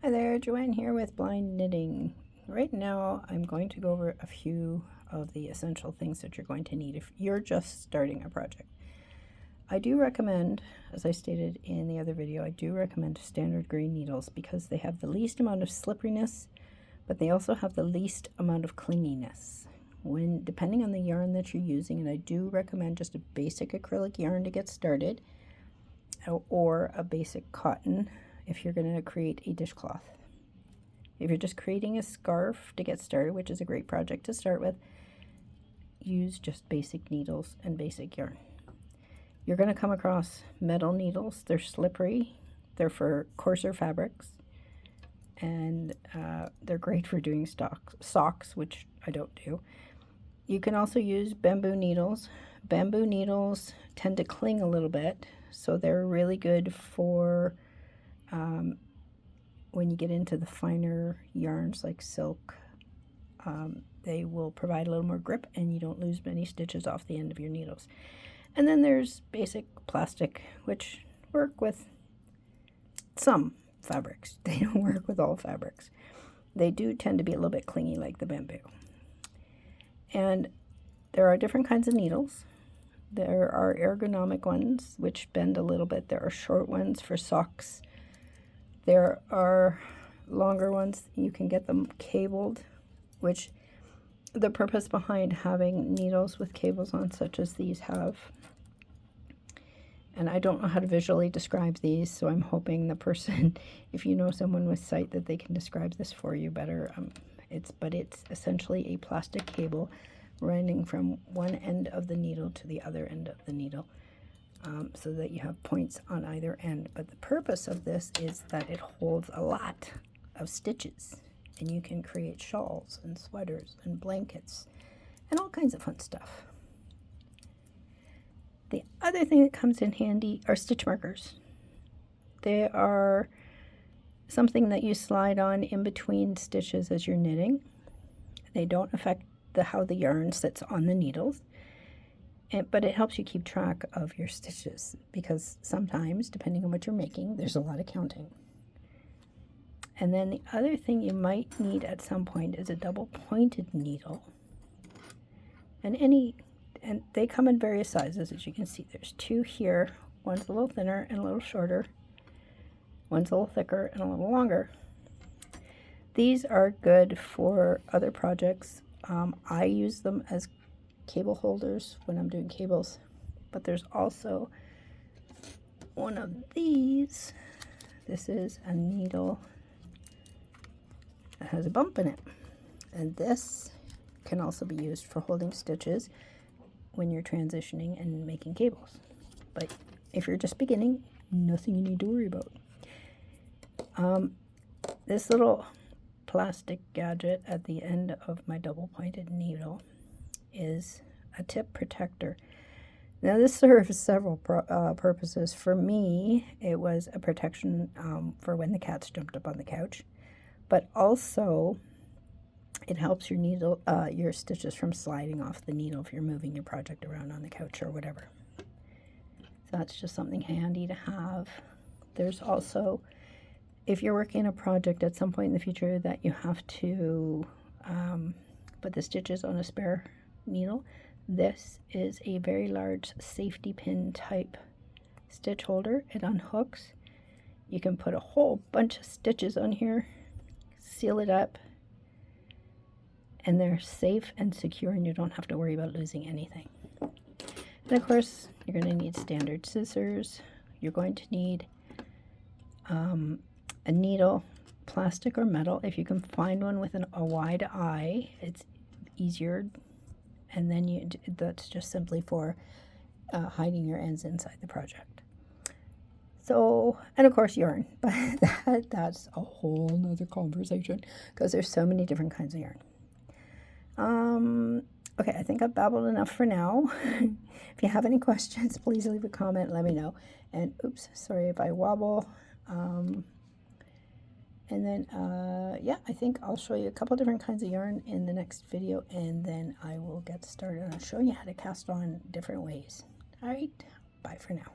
Hi there, Joanne here with Blind Knitting. Right now I'm going to go over a few of the essential things that you're going to need if you're just starting a project. I do recommend, as I stated in the other video, I do recommend standard green needles because they have the least amount of slipperiness, but they also have the least amount of clinginess. Depending on the yarn that you're using, and I do recommend just a basic acrylic yarn to get started, or a basic cotton if you're going to create a dishcloth. If you're just creating a scarf to get started, which is a great project to start with, use just basic needles and basic yarn. You're going to come across metal needles. They're slippery. They're for coarser fabrics, and they're great for doing socks, which I don't do. You can also use bamboo needles. Bamboo needles tend to cling a little bit, so they're really good for when you get into the finer yarns like silk. They will provide a little more grip and you don't lose many stitches off the end of your needles. And then there's basic plastic, which work with some fabrics. They don't work with all fabrics. They do tend to be a little bit clingy like the bamboo. And there are different kinds of needles. There are ergonomic ones which bend a little bit. There are short ones for socks. There are longer ones. You can get them cabled, which the purpose behind having needles with cables on such as these have. And I don't know how to visually describe these, so I'm hoping the person, if you know someone with sight, that they can describe this for you better. But it's essentially a plastic cable running from one end of the needle to the other end of the needle. So that you have points on either end. But the purpose of this is that it holds a lot of stitches, and you can create shawls and sweaters and blankets and all kinds of fun stuff. The other thing that comes in handy are stitch markers. They are something that you slide on in between stitches as you're knitting. They don't affect how the yarn sits on the needles. But it helps you keep track of your stitches because sometimes, depending on what you're making, there's a lot of counting. And then the other thing you might need at some point is a double pointed needle. And they come in various sizes, as you can see. There's two here. One's a little thinner and a little shorter. One's a little thicker and a little longer. These are good for other projects. I use them as cable holders when I'm doing cables, but there's also one of these. This is a needle that has a bump in it, and this can also be used for holding stitches when you're transitioning and making cables. But if you're just beginning, nothing you need to worry about. This little plastic gadget at the end of my double pointed needle is a tip protector. Now this serves several purposes. For me, it was a protection for when the cats jumped up on the couch, but also it helps your needle, your stitches from sliding off the needle if you're moving your project around on the couch or whatever. So that's just something handy to have. There's also, if you're working a project at some point in the future that you have to put the stitches on a spare needle, this is a very large safety pin type stitch holder. It unhooks. You can put a whole bunch of stitches on here, seal it up, and they're safe and secure, and you don't have to worry about losing anything. And of course, you're going to need standard scissors. You're going to need a needle, plastic or metal. If you can find one with a wide eye, it's easier. And then that's just simply for hiding your ends inside the project. So, and of course yarn, but that's a whole nother conversation because there's so many different kinds of yarn. Okay, I think I've babbled enough for now. If you have any questions, please leave a comment, let me know. And oops, sorry if I wobble. And then, yeah, I think I'll show you a couple different kinds of yarn in the next video, and then I will get started on showing you how to cast on different ways. All right, bye for now.